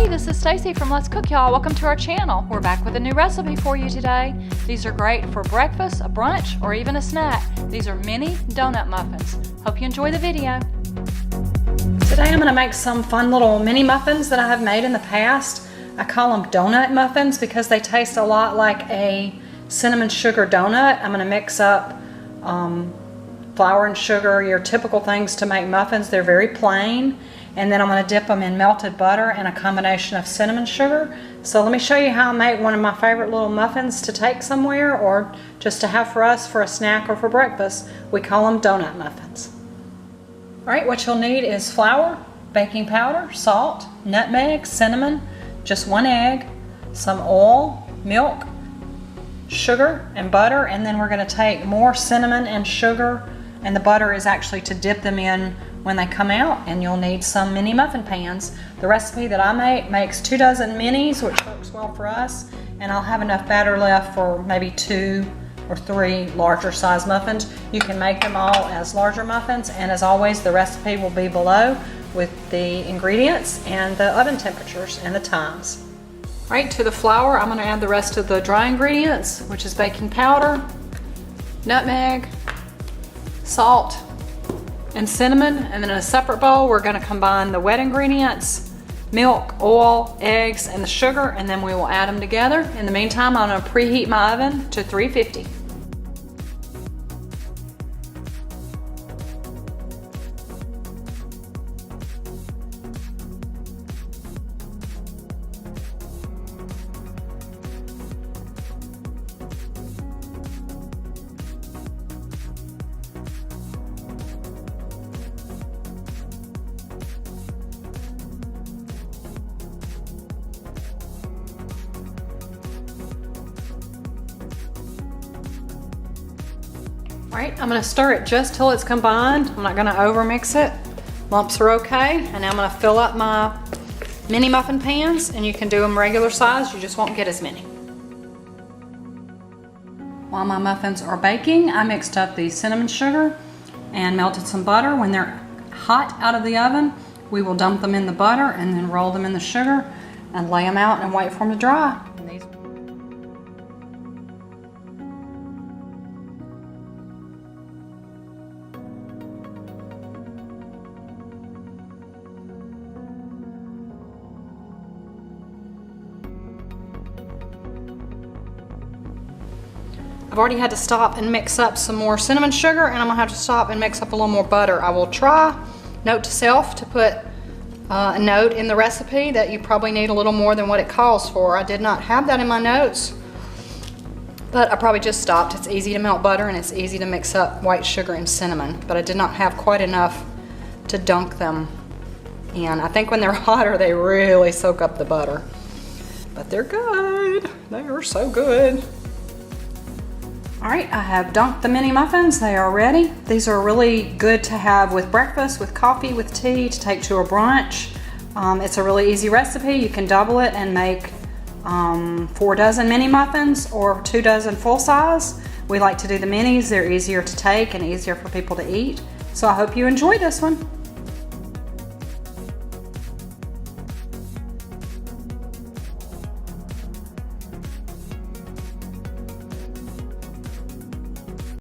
this is Stacy from Let's Cook, y'all. Welcome to our channel. We're back with a new recipe for you today. These are great for breakfast, a brunch, or even a snack. These are mini donut muffins. Hope you enjoy the video. Today I'm going to make some fun little mini muffins that I have made in the past. I call them donut muffins because they taste a lot like a cinnamon sugar donut. I'm going to mix up flour and sugar, your typical things to make muffins. They're very plain. And then I'm going to dip them in melted butter and a combination of cinnamon sugar. So let me show you how I make one of my favorite little muffins to take somewhere or just to have for us for a snack or for breakfast. We call them donut muffins. Alright, what you'll need is flour, baking powder, salt, nutmeg, cinnamon, just 1 egg, some oil, milk, sugar, and butter. And then we're going to take more cinnamon and sugar, and the butter is actually to dip them in when they come out. And you'll need some mini muffin pans. The recipe that I make makes 2 dozen minis, which works well for us, and I'll have enough batter left for maybe 2 or 3 larger size muffins. You can make them all as larger muffins, and as always the recipe will be below with the ingredients and the oven temperatures and the times. Right, to the flour I'm going to add the rest of the dry ingredients, which is baking powder, nutmeg, salt, and cinnamon. And then in a separate bowl we're going to combine the wet ingredients, milk, oil, eggs, and the sugar, and then we will add them together. In the meantime, I'm going to preheat my oven to 350. Alright, I'm going to stir it just till it's combined. I'm not going to over mix it. Lumps are okay. And now I'm going to fill up my mini muffin pans, and you can do them regular size, you just won't get as many. While my muffins are baking, I mixed up the cinnamon sugar and melted some butter. When they're hot out of the oven, we will dump them in the butter and then roll them in the sugar and lay them out and wait for them to dry. I've already had to stop and mix up some more cinnamon sugar, and I'm gonna have to stop and mix up a little more butter. I will try, note to self, to put a note in the recipe that you probably need a little more than what it calls for. I did not have that in my notes, but I probably just stopped. It's easy to melt butter and it's easy to mix up white sugar and cinnamon, but I did not have quite enough to dunk them in. I think when they're hotter they really soak up the butter, but they're good. They are so good. Alright, I have dunked the mini muffins. They are ready. These are really good to have with breakfast, with coffee, with tea, to take to a brunch. It's a really easy recipe. You can double it and make 4 dozen mini muffins or 2 dozen full size. We like to do the minis. They're easier to take and easier for people to eat. So I hope you enjoy this one.